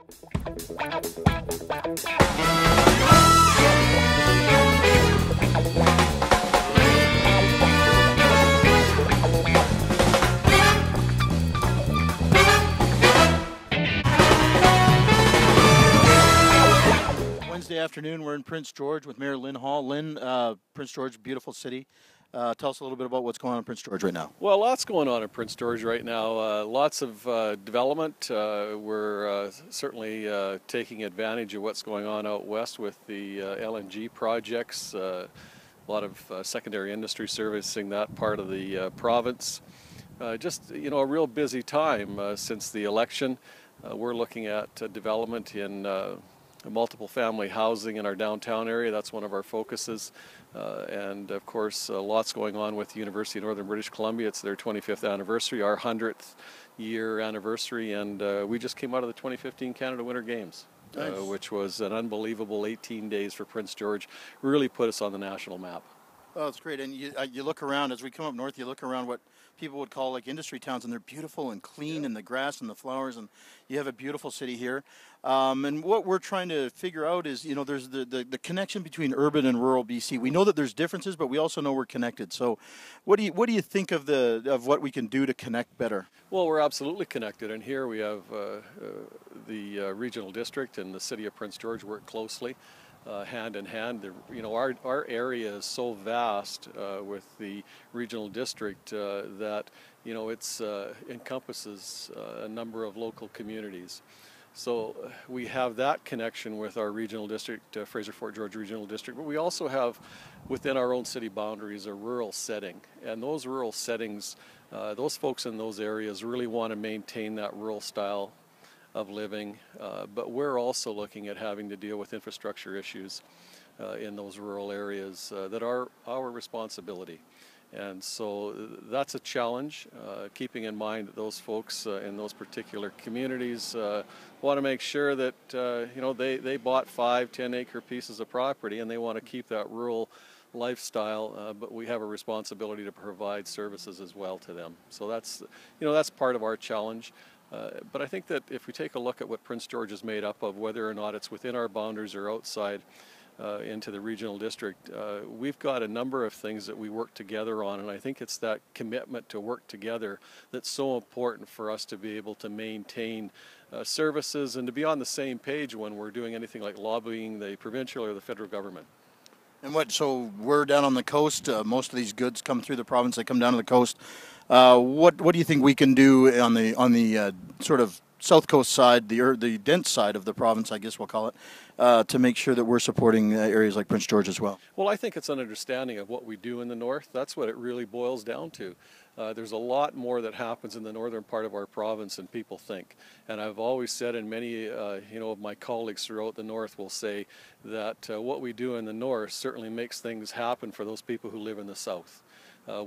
Wednesday afternoon, we're in Prince George with Mayor Lynn Hall. Lynn, Prince George, beautiful city. Tell us a little bit about what's going on in Prince George right now. Well, lots going on in Prince George right now. Lots of development. We're certainly taking advantage of what's going on out west with the LNG projects. A lot of secondary industry servicing that part of the province. Just, a real busy time since the election. We're looking at development in multiple family housing in our downtown area. That's one of our focuses. And of course, lots going on with the University of Northern British Columbia. It's their 25th anniversary, our 100th year anniversary, and we just came out of the 2015 Canada Winter Games. Nice. Which was an unbelievable 18 days for Prince George. Really put us on the national map. Oh, it's great. And you look around, as we come up north, you look around what people would call like industry towns, and they're beautiful and clean, and the grass and the flowers, and you have a beautiful city here. And what we're trying to figure out is, there's the connection between urban and rural BC. We know that there's differences, but we also know we're connected. So what do you think of what we can do to connect better? Well, we're absolutely connected, and here we have the regional district and the city of Prince George work closely. Hand in hand. Our area is so vast with the regional district that it's encompasses a number of local communities. So we have that connection with our regional district, Fraser Fort George Regional District, but we also have within our own city boundaries a rural setting, and those rural settings, those folks in those areas really want to maintain that rural style of living, but we're also looking at having to deal with infrastructure issues in those rural areas that are our responsibility. And so that's a challenge, keeping in mind that those folks in those particular communities want to make sure that they bought 5-10 acre pieces of property and they want to keep that rural lifestyle, but we have a responsibility to provide services as well to them. So that's part of our challenge. But I think that if we take a look at what Prince George is made up of, whether or not it's within our boundaries or outside into the regional district, we've got a number of things that we work together on, and I think it's that commitment to work together that's so important for us to be able to maintain services and to be on the same page when we're doing anything like lobbying the provincial or the federal government. And so we're down on the coast. Most of these goods come through the province. They come down to the coast. What do you think we can do on the sort of south coast side, the dense side of the province, I guess we'll call it, to make sure that we're supporting areas like Prince George as well? Well, I think it's an understanding of what we do in the north. That's what it really boils down to. There's a lot more that happens in the northern part of our province than people think. And I've always said, and many of my colleagues throughout the north will say, that what we do in the north certainly makes things happen for those people who live in the south.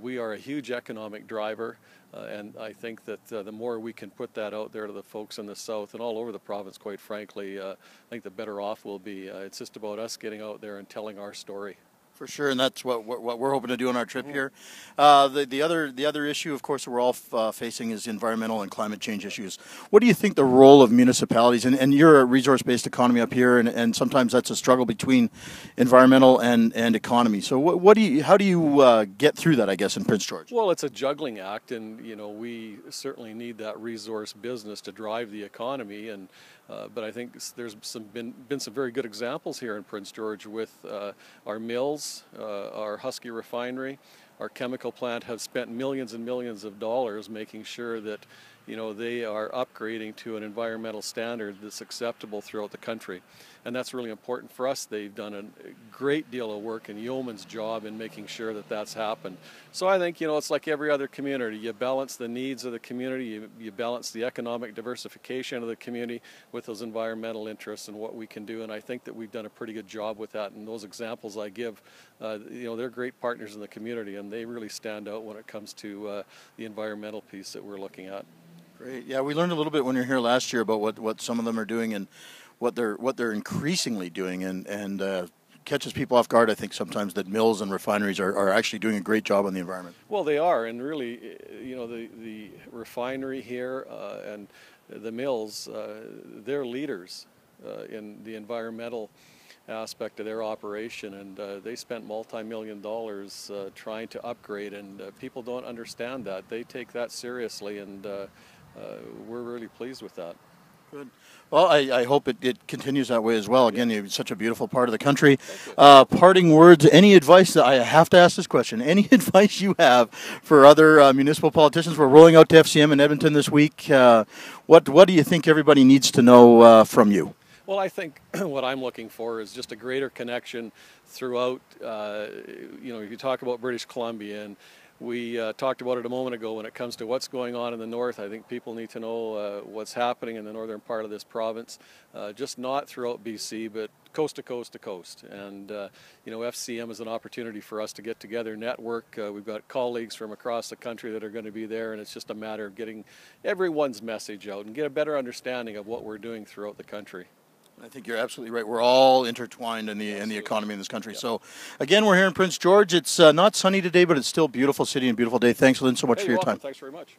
We are a huge economic driver, and I think that the more we can put that out there to the folks in the south and all over the province, quite frankly, I think the better off we'll be. It's just about us getting out there and telling our story. For sure, and that's what we're hoping to do on our trip here. The other issue, of course, that we're all facing is environmental and climate change issues. What do you think the role of municipalities, and you're a resource-based economy up here, and sometimes that's a struggle between environmental and economy. So how do you get through that, I guess, in Prince George? Well, it's a juggling act, and we certainly need that resource business to drive the economy, and but I think there's been some very good examples here in Prince George with our mills, our Husky refinery, our chemical plant have spent millions and millions of dollars making sure that they are upgrading to an environmental standard that's acceptable throughout the country. And that's really important for us. They've done a great deal of work, and yeoman's job in making sure that that's happened. So I think, it's like every other community. You balance the needs of the community, you balance the economic diversification of the community with those environmental interests and what we can do. And I think that we've done a pretty good job with that. And those examples I give, they're great partners in the community, and they really stand out when it comes to the environmental piece that we're looking at. Great. Yeah, we learned a little bit when you were here last year about what some of them are doing and what they're increasingly doing, and catches people off guard, I think, sometimes, that mills and refineries are actually doing a great job on the environment. Well, they are, and really, the refinery here and the mills, they're leaders in the environmental aspect of their operation, and they spent multi-million dollars trying to upgrade, and people don't understand that. They take that seriously, and we're really pleased with that. Good. Well, I hope it continues that way as well. Again, you're such a beautiful part of the country. Parting words, any advice, I have to ask this question, any advice you have for other municipal politicians? We're rolling out to FCM in Edmonton this week. What do you think everybody needs to know from you? Well, I think what I'm looking for is just a greater connection throughout, you talk about British Columbia, and we talked about it a moment ago when it comes to what's going on in the north. I think people need to know what's happening in the northern part of this province, just not throughout BC, but coast to coast to coast. And, FCM is an opportunity for us to get together, network. We've got colleagues from across the country that are going to be there, and it's just a matter of getting everyone's message out and get a better understanding of what we're doing throughout the country. I think you're absolutely right. We're all intertwined in the economy in this country. Yep. So, again, we're here in Prince George. It's not sunny today, but it's still a beautiful city and beautiful day. Thanks, Lynn, so much for your time. Thanks very much.